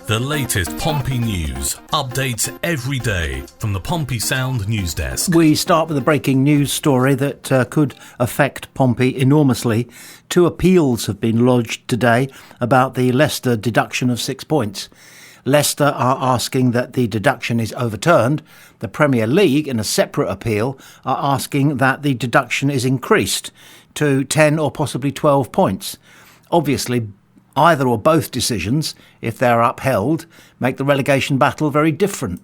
The latest Pompey news, updates every day from the Pompey Sound news desk. We start with a breaking news story that could affect Pompey enormously. 2 appeals have been lodged today about the Leicester deduction of 6 points. Leicester are asking that the deduction is overturned. The Premier League, in a separate appeal, are asking that the deduction is increased to 10 or possibly 12 points. Obviously, either or both decisions, if they're upheld, make the relegation battle very different.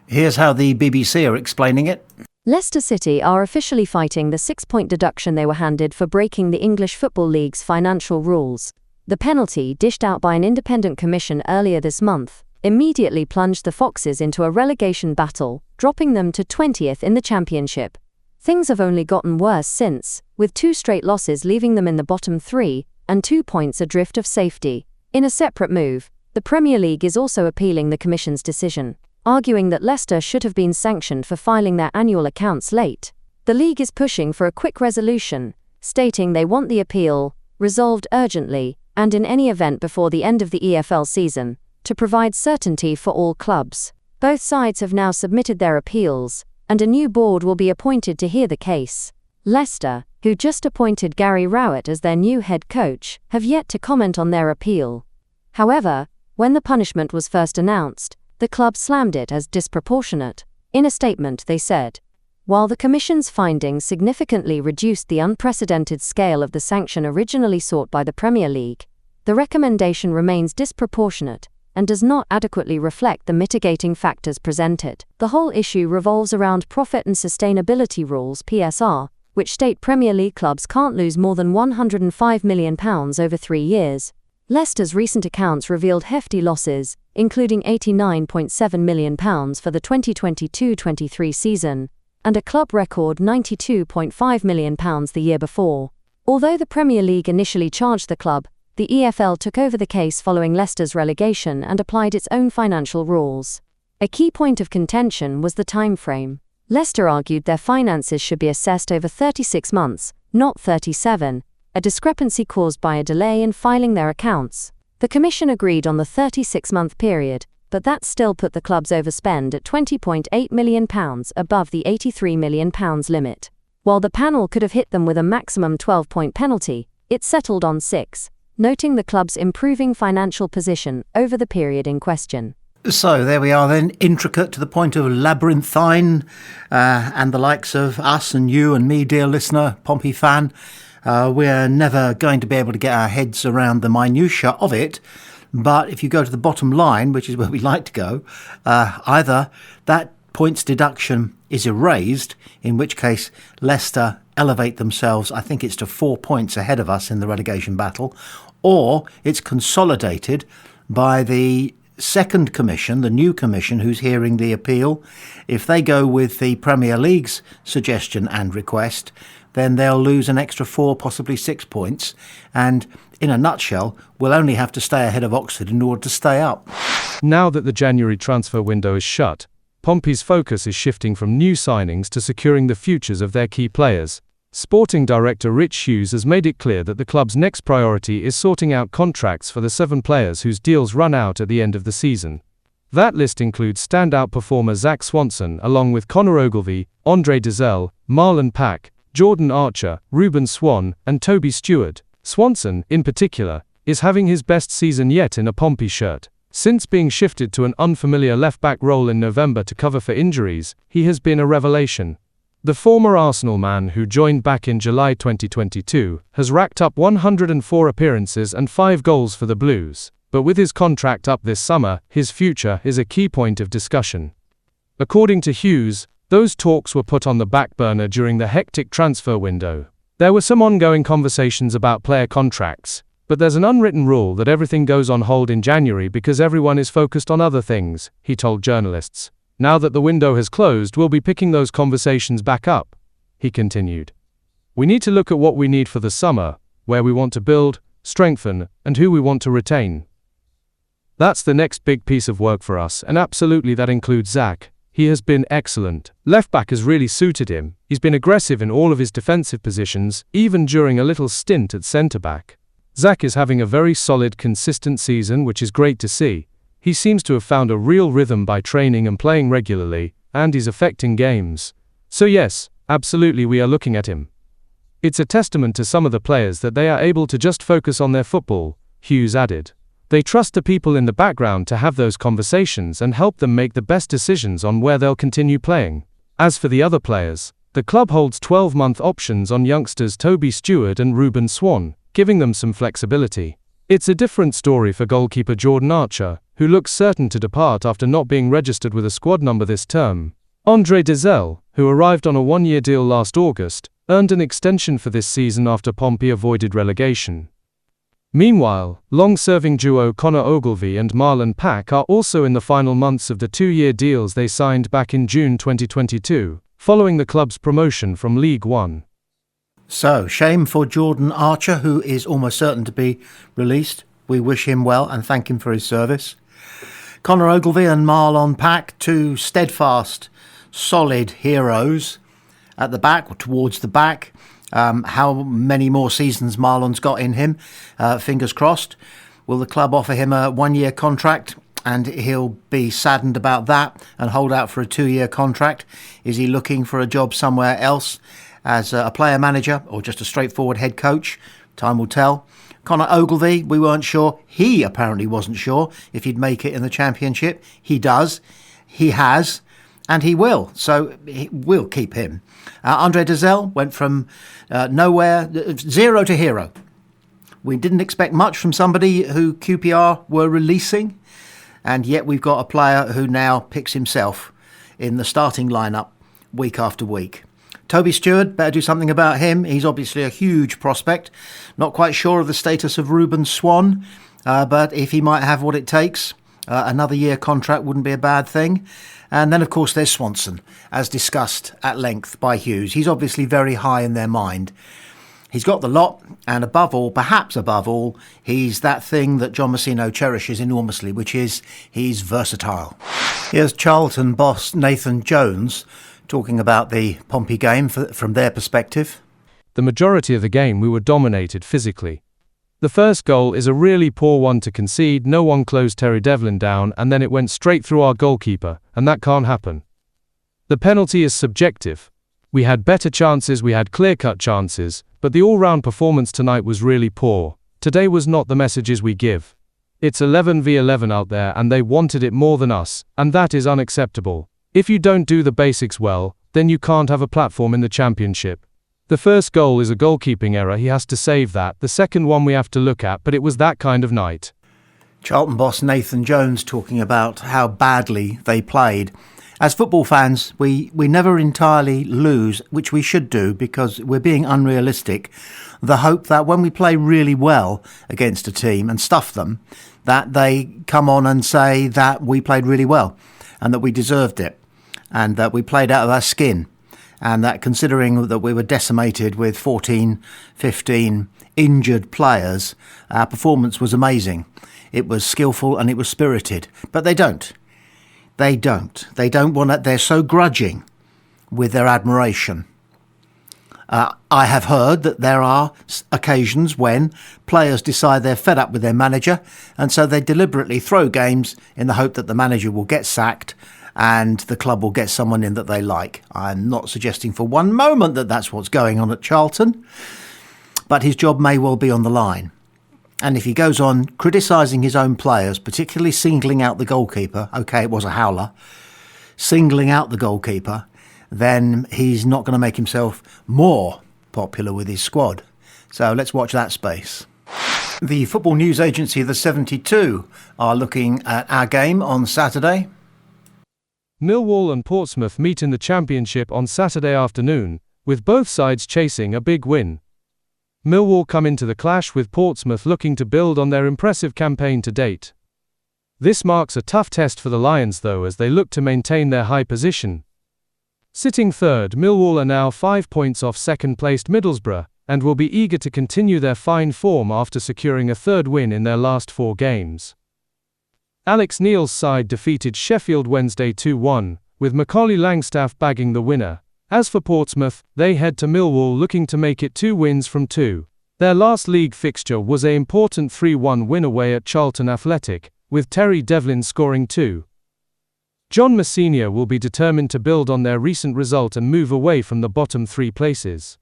Here's how the BBC are explaining it. Leicester City are officially fighting the 6-point deduction they were handed for breaking the English Football League's financial rules. The penalty, dished out by an independent commission earlier this month, immediately plunged the Foxes into a relegation battle, dropping them to 20th in the Championship. Things have only gotten worse since, with 2 straight losses leaving them in the bottom 3, and 2 points adrift of safety. In a separate move, the Premier League is also appealing the Commission's decision, arguing that Leicester should have been sanctioned for filing their annual accounts late. The league is pushing for a quick resolution, stating they want the appeal resolved urgently, and in any event before the end of the EFL season, to provide certainty for all clubs. Both sides have now submitted their appeals, and a new board will be appointed to hear the case. Leicester, who just appointed Gary Rowett as their new head coach, have yet to comment on their appeal. However, when the punishment was first announced, the club slammed it as disproportionate. In a statement they said, while the Commission's findings significantly reduced the unprecedented scale of the sanction originally sought by the Premier League, the recommendation remains disproportionate and does not adequately reflect the mitigating factors presented. The whole issue revolves around Profit and Sustainability Rules (PSR), which state Premier League clubs can't lose more than £105 million over 3 years. Leicester's recent accounts revealed hefty losses, including £89.7 million for the 2022-23 season, and a club record £92.5 million the year before. Although the Premier League initially charged the club, the EFL took over the case following Leicester's relegation and applied its own financial rules. A key point of contention was the time frame. Leicester argued their finances should be assessed over 36 months, not 37, a discrepancy caused by a delay in filing their accounts. The Commission agreed on the 36-month period, but that still put the club's overspend at £20.8 million above the £83 million limit. While the panel could have hit them with a maximum 12-point penalty, it settled on 6, noting the club's improving financial position over the period in question. So there we are then, intricate to the point of labyrinthine, and the likes of us and you and me, dear listener, Pompey fan, we're never going to be able to get our heads around the minutiae of it. But if you go to the bottom line, which is where we like to go, either that points deduction is erased, in which case Leicester elevate themselves, I think it's to 4 points ahead of us in the relegation battle, or it's consolidated by the second commission, the new commission who's hearing the appeal. If they go with the Premier League's suggestion and request, then they'll lose an extra 4, possibly 6 points. And in a nutshell, we'll only have to stay ahead of Oxford in order to stay up. Now that the January transfer window is shut, Pompey's focus is shifting from new signings to securing the futures of their key players. Sporting director Rich Hughes has made it clear that the club's next priority is sorting out contracts for the 7 players whose deals run out at the end of the season. That list includes standout performer Zach Swanson along with Conor Ogilvie, Andre Dizelle, Marlon Pack, Jordan Archer, Ruben Swan, and Toby Stewart. Swanson, in particular, is having his best season yet in a Pompey shirt. Since being shifted to an unfamiliar left-back role in November to cover for injuries, he has been a revelation. The former Arsenal man, who joined back in July 2022, has racked up 104 appearances and 5 goals for the Blues, but with his contract up this summer, his future is a key point of discussion. According to Hughes, those talks were put on the back burner during the hectic transfer window. There were some ongoing conversations about player contracts, but there's an unwritten rule that everything goes on hold in January because everyone is focused on other things, he told journalists. Now that the window has closed, we'll be picking those conversations back up, he continued. We need to look at what we need for the summer, where we want to build, strengthen, and who we want to retain. That's the next big piece of work for us, and absolutely that includes Zach. He has been excellent. Left back has really suited him. He's been aggressive in all of his defensive positions, even during a little stint at centre back. Zach is having a very solid, consistent season, which is great to see. He seems to have found a real rhythm by training and playing regularly, and he's affecting games. So yes, absolutely we are looking at him. It's a testament to some of the players that they are able to just focus on their football, Hughes added. They trust the people in the background to have those conversations and help them make the best decisions on where they'll continue playing. As for the other players, the club holds 12-month options on youngsters Toby Stewart and Ruben Swan, giving them some flexibility. It's a different story for goalkeeper Jordan Archer, who looks certain to depart after not being registered with a squad number this term. Andre Dizel, who arrived on a one-year deal last August, earned an extension for this season after Pompey avoided relegation. Meanwhile, long-serving duo Conor Ogilvie and Marlon Pack are also in the final months of the two-year deals they signed back in June 2022, following the club's promotion from League One. So, shame for Jordan Archer, who is almost certain to be released. We wish him well and thank him for his service. Conor Ogilvie and Marlon Pack, two steadfast, solid heroes at the back, or towards the back. How many more seasons Marlon's got in him? Fingers crossed. Will the club offer him a one-year contract and he'll be saddened about that and hold out for a 2-year contract? Is he looking for a job somewhere else as a player manager or just a straightforward head coach? Time will tell. Conor Ogilvie, we weren't sure. He apparently wasn't sure if he'd make it in the Championship. He does. He has. And he will. So we'll keep him. Andre Dizel went from nowhere, zero to hero. We didn't expect much from somebody who QPR were releasing. And yet we've got a player who now picks himself in the starting lineup week after week. Toby Stewart, better do something about him. He's obviously a huge prospect. Not quite sure of the status of Ruben Swan, but if he might have what it takes, another year contract wouldn't be a bad thing. And then, of course, there's SWANSON, as discussed at length by Hughes. He's obviously very high in their mind. He's got the lot, and above all, perhaps above all, he's that thing that John Messino cherishes enormously, which is he's versatile. Here's Charlton boss Nathan Jones talking about the Pompey game from their perspective. The majority of the game we were dominated physically. The first goal is a really poor one to concede. No one closed Terry Devlin down and then it went straight through our goalkeeper, and that can't happen. The penalty is subjective. We had better chances, we had clear-cut chances, but the all-round performance tonight was really poor. Today was not the messages we give. It's 11v11 out there and they wanted it more than us, and that is unacceptable. If you don't do the basics well, then you can't have a platform in the Championship. The first goal is a goalkeeping error, he has to save that. The second one we have to look at, but it was that kind of night. Charlton boss Nathan Jones talking about how badly they played. As football fans, we never entirely lose, which we should do because we're being unrealistic, the hope that when we play really well against a team and stuff them, that they come on and say that we played really well and that we deserved it and that we played out of our skin. And that considering that we were decimated with 14, 15 injured players, our performance was amazing. It was skillful and it was spirited. But they don't. They don't. They don't want to. They're so grudging with their admiration. I have heard that there are occasions when players decide they're fed up with their manager, and so they deliberately throw games in the hope that the manager will get sacked and the club will get someone in that they like. I'm not suggesting for one moment that that's what's going on at Charlton, but his job may well be on the line. And if he goes on criticising his own players, particularly singling out the goalkeeper, okay, it was a howler, singling out the goalkeeper, then he's not going to make himself more popular with his squad. So let's watch that space. The football news agency The 72 are looking at our game on Saturday. Millwall and Portsmouth meet in the Championship on Saturday afternoon, with both sides chasing a big win. Millwall come into the clash with Portsmouth looking to build on their impressive campaign to date. This marks a tough test for the Lions though as they look to maintain their high position. Sitting third, Millwall are now 5 points off second-placed Middlesbrough, and will be eager to continue their fine form after securing a third win in their last 4 games. Alex Neil's side defeated Sheffield Wednesday 2-1, with Macaulay Langstaff bagging the winner. As for Portsmouth, they head to Millwall looking to make it 2 wins from 2. Their last league fixture was an important 3-1 win away at Charlton Athletic, with Terry Devlin scoring 2. John Messina will be determined to build on their recent result and move away from the bottom 3 places.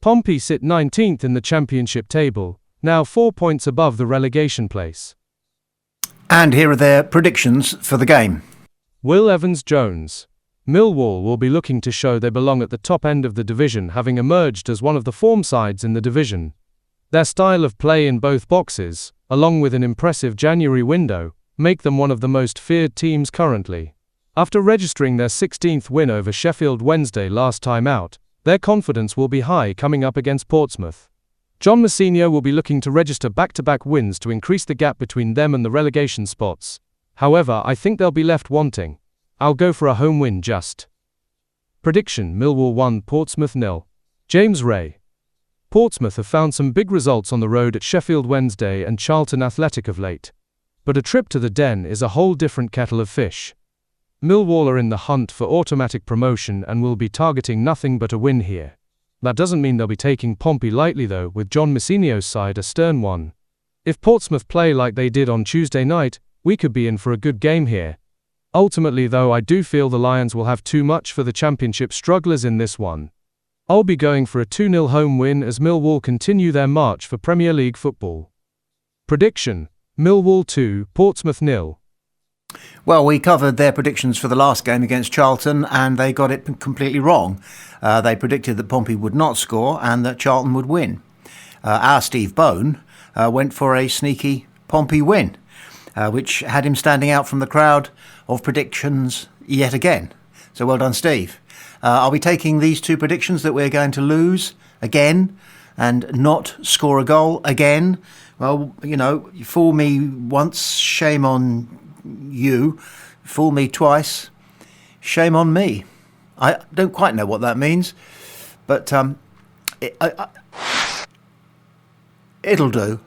Pompey sit 19th in the championship table, now 4 points above the relegation place. And here are their predictions for the game. Will Evans-Jones. Millwall will be looking to show they belong at the top end of the division, having emerged as one of the form sides in the division. Their style of play in both boxes, along with an impressive January window, make them one of the most feared teams currently. After registering their 16th win over Sheffield Wednesday last time out, their confidence will be high coming up against Portsmouth. John Messina will be looking to register back-to-back wins to increase the gap between them and the relegation spots. However, I think they'll be left wanting. I'll go for a home win just. Prediction: Millwall 1, Portsmouth 0. James Ray. Portsmouth have found some big results on the road at Sheffield Wednesday and Charlton Athletic of late. But a trip to the Den is a whole different kettle of fish. Millwall are in the hunt for automatic promotion and will be targeting nothing but a win here. That doesn't mean they'll be taking Pompey lightly though, with John Messina's side a stern one. If Portsmouth play like they did on Tuesday night, we could be in for a good game here. Ultimately though, I do feel the Lions will have too much for the championship strugglers in this one. I'll be going for a 2-0 home win as Millwall continue their march for Premier League football. Prediction: Millwall 2, Portsmouth 0. Well, we covered their predictions for the last game against Charlton and they got it completely wrong. They predicted that Pompey would not score and that Charlton would win. Our Steve Bone went for a sneaky Pompey win, which had him standing out from the crowd of predictions yet again. So well done, Steve. I'll be taking these 2 predictions that we're going to lose again and not score a goal again. Well, you know, you fool me once, shame on you. Fool me twice, shame on me. I don't quite know what that means, but it'll do.